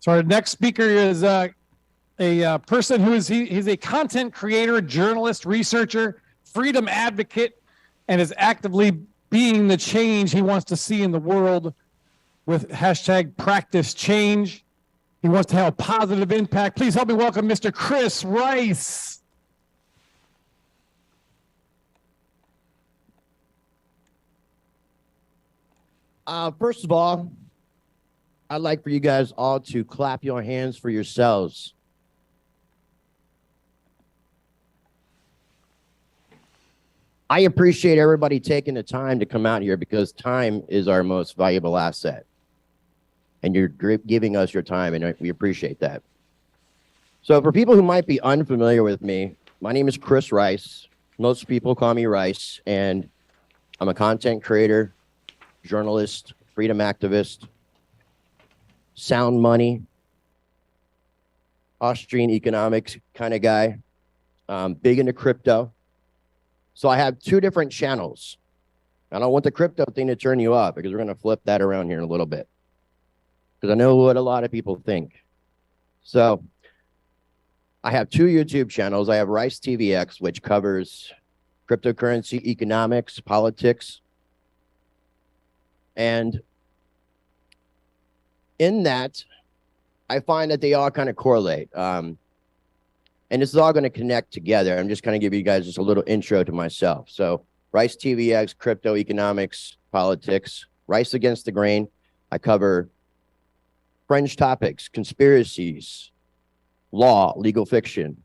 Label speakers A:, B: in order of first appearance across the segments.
A: So our next speaker is a person who is he's a content creator, journalist, researcher, freedom advocate, and is actively being the change he wants to see in the world with hashtag practice change. He wants to have a positive impact. Please help me welcome Mr. Chris Rice.
B: First of all, I'd like for you guys all to clap your hands for yourselves. I appreciate everybody taking the time to come out here because time is our most valuable asset. And you're giving us your time, and we appreciate that. So for people who might be unfamiliar with me, my name is Chris Rice. Most people call me Rice, and I'm a content creator, journalist, freedom activist, sound money, Austrian economics kind of guy, big into crypto. So I have two different channels. I don't want the crypto thing to turn you off because we're going to flip that around here in a little bit. Because I know what a lot of people think. So I have two YouTube channels. I have Rice TVX, which covers cryptocurrency, economics, politics. And in that, I find that they all kind of correlate. And this is all going to connect together. I'm just going to give you guys just a little intro to myself. So Rice TVX, crypto, economics, politics, Rice Against the Grain. I cover fringe topics, conspiracies, law, legal fiction,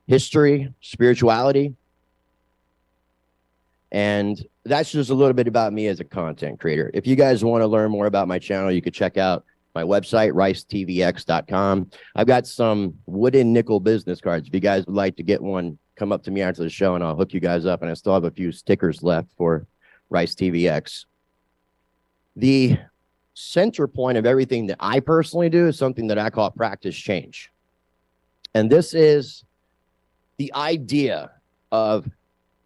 B: history, spirituality. And that's just a little bit about me as a content creator. If you guys want to learn more about my channel, you could check out my website, ricetvx.com. I've got some wooden nickel business cards. If you guys would like to get one, come up to me after the show and I'll hook you guys up. And I still have a few stickers left for Rice TVX. The center point of everything that I personally do is something that I call practice change. And this is the idea of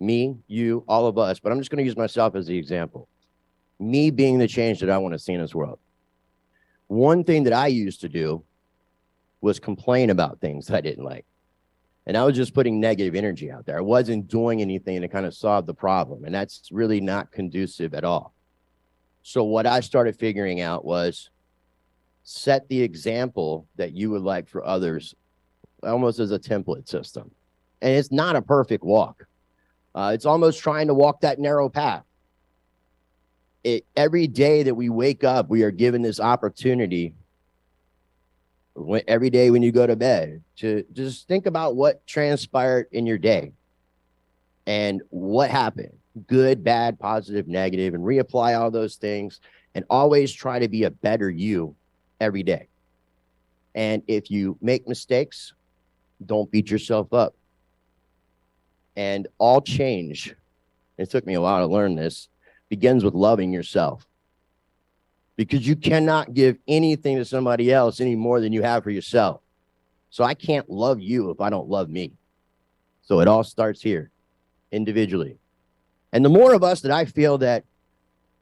B: me, you, all of us, but I'm just going to use myself as the example. Me being the change that I want to see in this world. One thing that I used to do was complain about things that I didn't like. And I was just putting negative energy out there. I wasn't doing anything to kind of solve the problem. And that's really not conducive at all. So what I started figuring out was set the example that you would like for others, almost as a template system. And it's not a perfect walk. It's almost trying to walk that narrow path. Every day that we wake up, we are given this opportunity, every day when you go to bed, to just think about what transpired in your day and what happened, good, bad, positive, negative, and reapply all those things and always try to be a better you every day. And if you make mistakes, don't beat yourself up. And all change, it took me a while to learn this, begins with loving yourself. Because you cannot give anything to somebody else any more than you have for yourself. So I can't love you if I don't love me. So it all starts here, individually. And the more of us that I feel that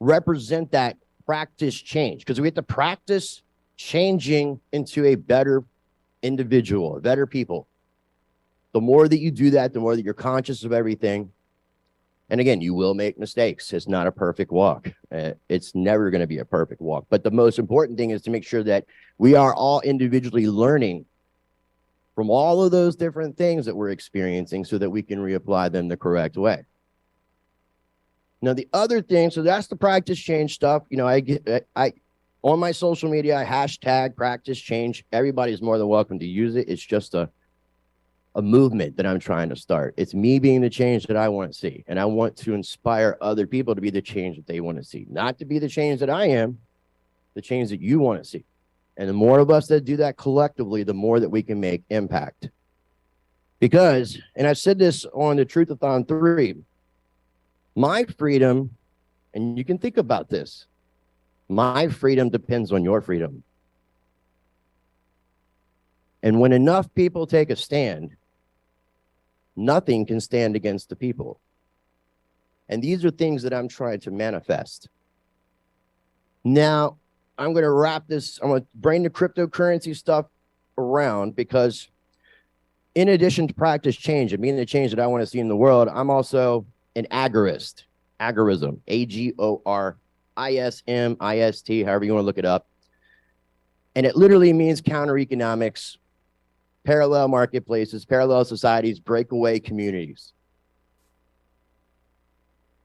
B: represent that practice change, because we have to practice changing into a better individual, better people. The more that you do that, the more that you're conscious of everything. And again, you will make mistakes. It's not a perfect walk. It's never going to be a perfect walk. But the most important thing is to make sure that we are all individually learning from all of those different things that we're experiencing so that we can reapply them the correct way. Now, the other thing, so that's the practice change stuff. You know, I on my social media, I hashtag practice change. Everybody's more than welcome to use it. It's just a movement that I'm trying to start. It's me being the change that I want to see. And I want to inspire other people to be the change that they want to see. Not to be the change that I am, the change that you want to see. And the more of us that do that collectively, the more that we can make impact. Because, and I've said this on the Truthathon 3, my freedom, and you can think about this, my freedom depends on your freedom. And when enough people take a stand, nothing can stand against the people. And these are things that I'm trying to manifest. Now, I'm going to wrap this, I'm going to bring the cryptocurrency stuff around, because in addition to practice change and being the change that I want to see in the world, I'm also an agorist. Agorism, Agorism, however you want to look it up. And it literally means counter economics, parallel marketplaces, parallel societies, breakaway communities.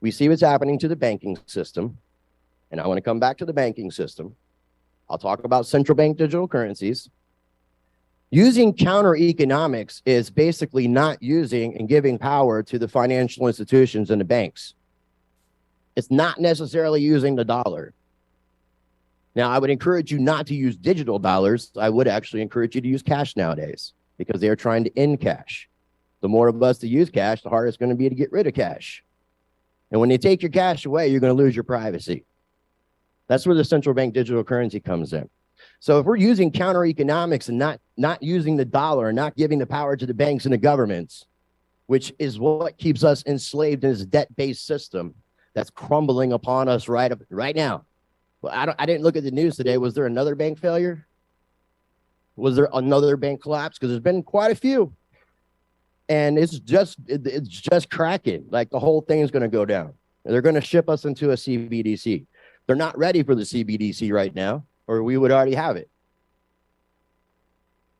B: We see what's happening to the banking system, and I want to come back to the banking system. I'll talk about central bank digital currencies. Using counter economics is basically not using and giving power to the financial institutions and the banks. It's not necessarily using the dollar. Now, I would encourage you not to use digital dollars. I would actually encourage you to use cash nowadays, because they're trying to end cash. The more of us to use cash, the harder it's going to be to get rid of cash. And when they take your cash away, you're going to lose your privacy. That's where the central bank digital currency comes in. So if we're using counter economics and not using the dollar and not giving the power to the banks and the governments, which is what keeps us enslaved in this debt-based system that's crumbling upon us right now. Well, I didn't look at the news today. Was there another bank failure? Was there another bank collapse? Because there's been quite a few. And it's just cracking. Like, the whole thing is going to go down. They're going to ship us into a CBDC. They're not ready for the CBDC right now, or we would already have it.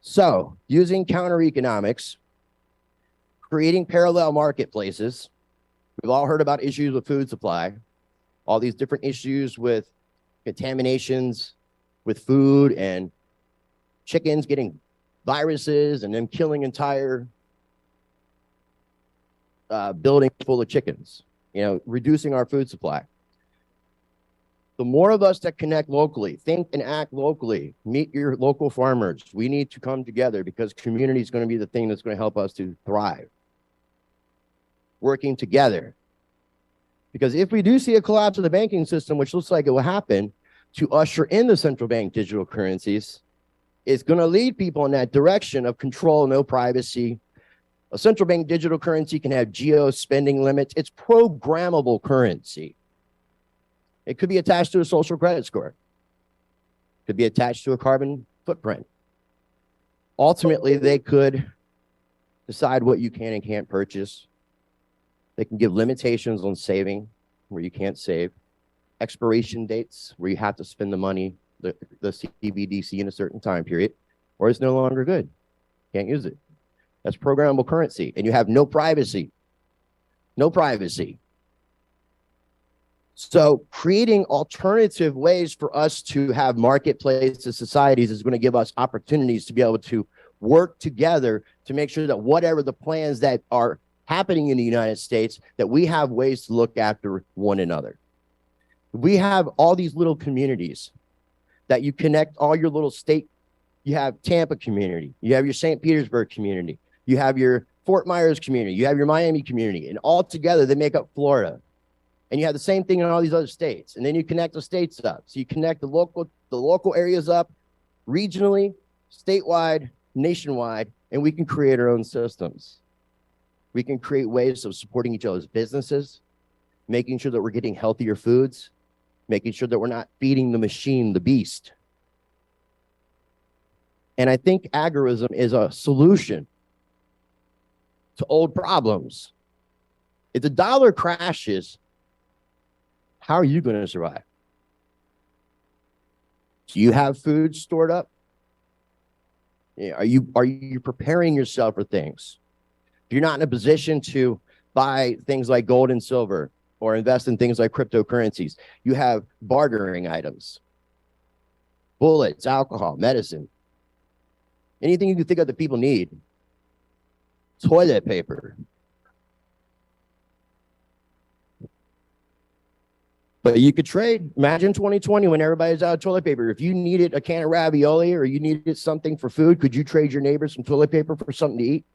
B: So, using counter economics, creating parallel marketplaces. We've all heard about issues with food supply, all these different issues with contaminations with food and chickens getting viruses and them killing entire buildings full of chickens, reducing our food supply. The more of us that connect locally, think and act locally, meet your local farmers. We need to come together, because community is going to be the thing that's going to help us to thrive. Working together. Because if we do see a collapse of the banking system, which looks like it will happen, to usher in the central bank digital currencies, it's going to lead people in that direction of control, no privacy. A central bank digital currency can have geo spending limits. It's programmable currency. It could be attached to a social credit score. It could be attached to a carbon footprint. Ultimately, they could decide what you can and can't purchase. They can give limitations on saving, where you can't save. Expiration dates, where you have to spend the money, the CBDC, in a certain time period, or it's no longer good. Can't use it. That's programmable currency. And you have no privacy. No privacy. So creating alternative ways for us to have marketplaces, societies, is going to give us opportunities to be able to work together to make sure that whatever the plans that are happening in the United States, that we have ways to look after one another. We have all these little communities that you connect all your little state. You have Tampa community. You have your St. Petersburg community. You have your Fort Myers community. You have your Miami community. And all together, they make up Florida. And you have the same thing in all these other states. And then you connect the states up. So you connect the local areas up regionally, statewide, nationwide, and we can create our own systems. We can create ways of supporting each other's businesses, making sure that we're getting healthier foods, making sure that we're not feeding the machine, the beast. And I think agorism is a solution to old problems. If the dollar crashes, how are you going to survive? Do you have food stored up? Are you preparing yourself for things? If you're not in a position to buy things like gold and silver or invest in things like cryptocurrencies, you have bartering items, bullets, alcohol, medicine, anything you can think of that people need, toilet paper. But you could trade. Imagine 2020 when everybody's out of toilet paper. If you needed a can of ravioli or you needed something for food, could you trade your neighbor some toilet paper for something to eat?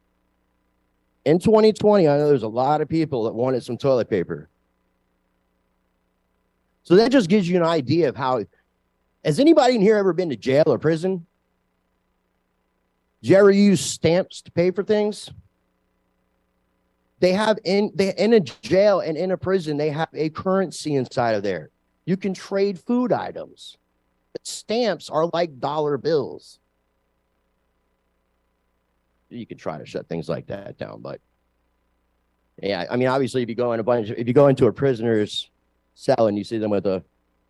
B: In 2020, I know there's a lot of people that wanted some toilet paper. So that just gives you an idea of how. Has anybody in here ever been to jail or prison? Did you ever use stamps to pay for things? They have in a jail and in a prison, they have a currency inside of there. You can trade food items. Stamps are like dollar bills. You could try to shut things like that down, but yeah, I mean, obviously, if you go into a prisoner's cell and you see them with a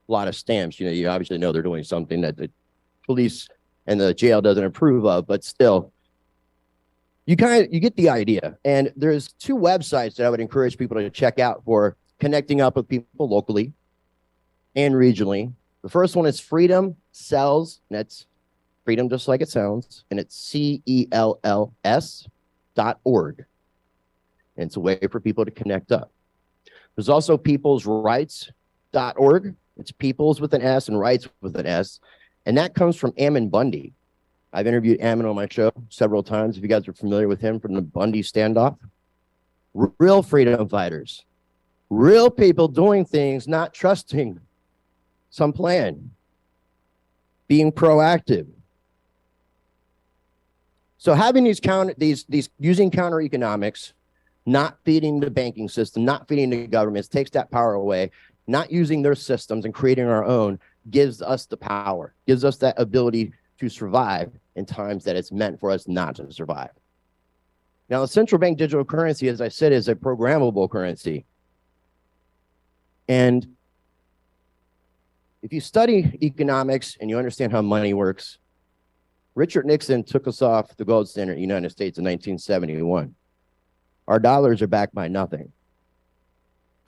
B: lot of stamps, you obviously know they're doing something that the police and the jail doesn't approve of, but still, you get the idea. And there's 2 websites that I would encourage people to check out for connecting up with people locally and regionally. The first one is Freedom Cells, and that's freedom just like it sounds, and it's CELLS.org. And it's a way for people to connect up. There's also peoplesrights.org. It's peoples with an S and rights with an S. And that comes from Ammon Bundy. I've interviewed Ammon on my show several times. If you guys are familiar with him from the Bundy standoff. Real freedom fighters. Real people doing things, not trusting some plan. Being proactive. So having these using counter economics, not feeding the banking system, not feeding the governments, takes that power away. Not using their systems and creating our own gives us the power, gives us that ability to survive in times that it's meant for us not to survive. Now, the central bank digital currency, as I said, is a programmable currency. And if you study economics and you understand how money works, Richard Nixon took us off the gold standard in the United States in 1971. Our dollars are backed by nothing.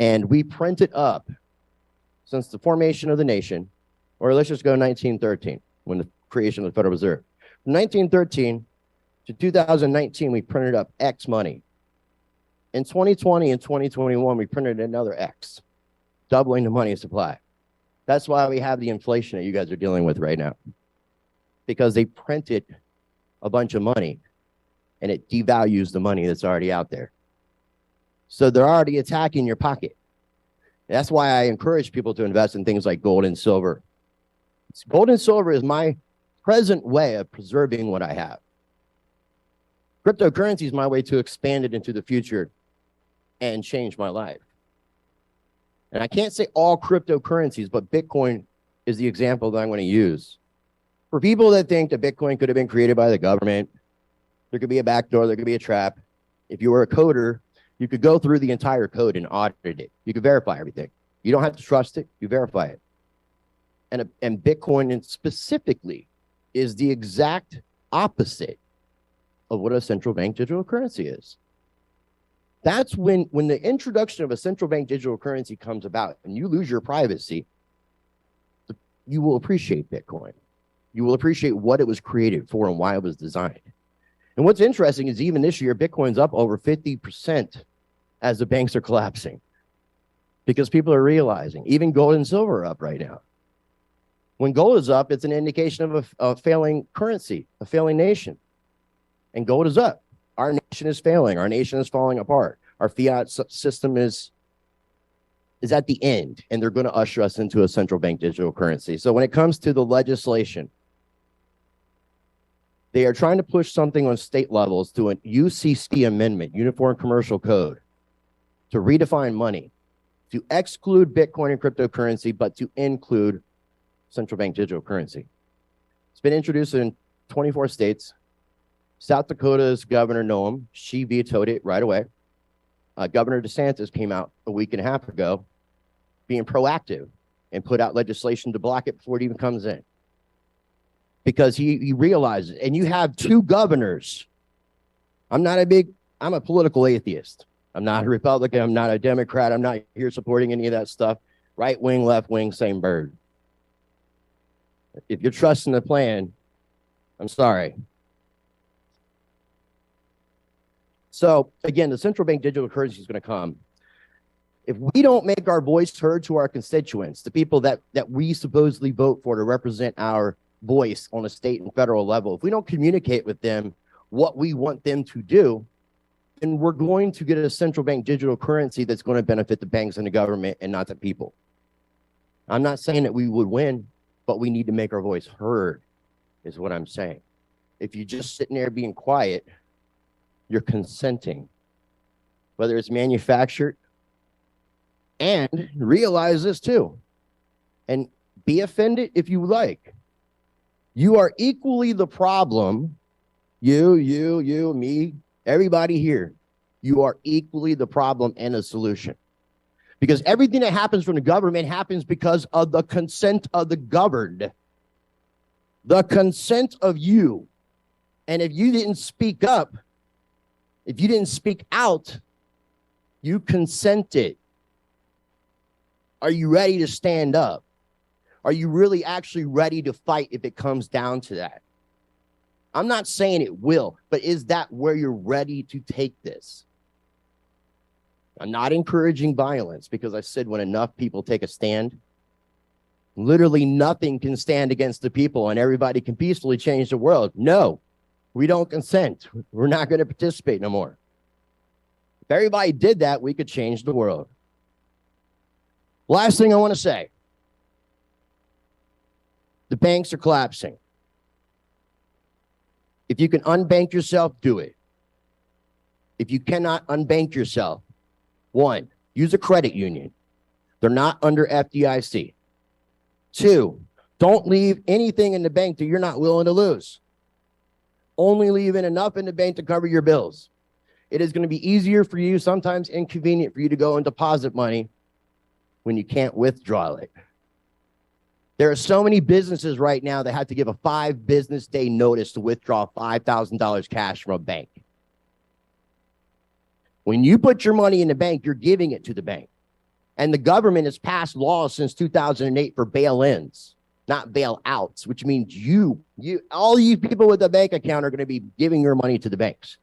B: And we printed up since the formation of the nation, or let's just go 1913, when the creation of the Federal Reserve. From 1913 to 2019, we printed up X money. In 2020 and 2021, we printed another X, doubling the money supply. That's why we have the inflation that you guys are dealing with right now, because they printed a bunch of money and it devalues the money that's already out there. So they're already attacking your pocket. That's why I encourage people to invest in things like gold and silver. Gold and silver is my present way of preserving what I have. Cryptocurrency is my way to expand it into the future and change my life. And I can't say all cryptocurrencies, but Bitcoin is the example that I'm going to use. For people that think that Bitcoin could have been created by the government, there could be a backdoor, there could be a trap. If you were a coder, you could go through the entire code and audit it. You could verify everything. You don't have to trust it, you verify it. And Bitcoin specifically is the exact opposite of what a central bank digital currency is. That's when the introduction of a central bank digital currency comes about and you lose your privacy, you will appreciate Bitcoin. You will appreciate what it was created for and why it was designed. And what's interesting is even this year, Bitcoin's up over 50% as the banks are collapsing because people are realizing even gold and silver are up right now. When gold is up, it's an indication of a failing currency, a failing nation. And gold is up. Our nation is failing. Our nation is falling apart. Our fiat system is at the end, and they're going to usher us into a central bank digital currency. So when it comes to the legislation, they are trying to push something on state levels to an UCC amendment, Uniform Commercial Code, to redefine money, to exclude Bitcoin and cryptocurrency, but to include central bank digital currency. It's been introduced in 24 states. South Dakota's Governor Noem, she vetoed it right away. Governor DeSantis came out a week and a half ago being proactive and put out legislation to block it before it even comes in. Because he realizes, and you have 2 governors. I'm a political atheist. I'm not a Republican. I'm not a Democrat. I'm not here supporting any of that stuff. Right wing, left wing, same bird. If you're trusting the plan, I'm sorry. So again, the central bank digital currency is going to come. If we don't make our voice heard to our constituents, the people that we supposedly vote for to represent our voice on a state and federal level, if we don't communicate with them what we want them to do, then we're going to get a central bank digital currency that's going to benefit the banks and the government and not the people. I'm not saying that we would win, but we need to make our voice heard, is what I'm saying. If you're just sitting there being quiet, you're consenting, whether it's manufactured. And realize this too. And Be offended if you like. You are equally the problem. You, me, everybody here. You are equally the problem and the solution. Because everything that happens from the government happens because of the consent of the governed. The consent of you. And if you didn't speak up, if you didn't speak out, you consented. Are you ready to stand up? Are you really actually ready to fight if it comes down to that? I'm not saying it will, but is that where you're ready to take this? I'm not encouraging violence because I said when enough people take a stand, literally nothing can stand against the people and everybody can peacefully change the world. No, we don't consent. We're not going to participate no more. If everybody did that, we could change the world. Last thing I want to say. The banks are collapsing. If you can unbank yourself, do it. If you cannot unbank yourself, one, use a credit union. They're not under FDIC. Two, don't leave anything in the bank that you're not willing to lose. Only leave in enough in the bank to cover your bills. It is going to be easier for you, sometimes inconvenient for you to go and deposit money when you can't withdraw it. There are so many businesses right now that have to give a 5 business day notice to withdraw $5,000 cash from a bank. When you put your money in the bank, you're giving it to the bank. And the government has passed laws since 2008 for bail-ins, not bail-outs, which means all you people with a bank account are going to be giving your money to the banks.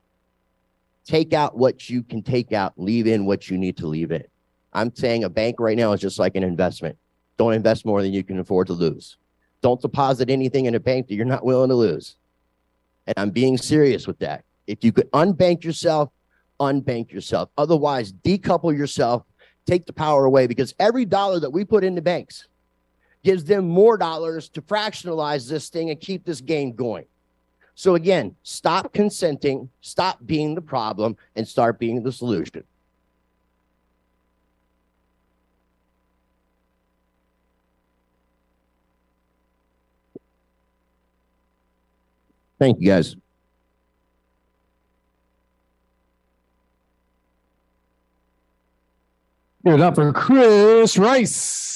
B: Take out what you can take out, leave in what you need to leave in. I'm saying a bank right now is just like an investment. Don't invest more than you can afford to lose. Don't deposit anything in a bank that you're not willing to lose. And I'm being serious with that. If you could unbank yourself, unbank yourself. Otherwise, decouple yourself, take the power away, because every dollar that we put into banks gives them more dollars to fractionalize this thing and keep this game going. So again, stop consenting, stop being the problem, and start being the solution. Thank you, guys.
A: Give it up for Chris Rice.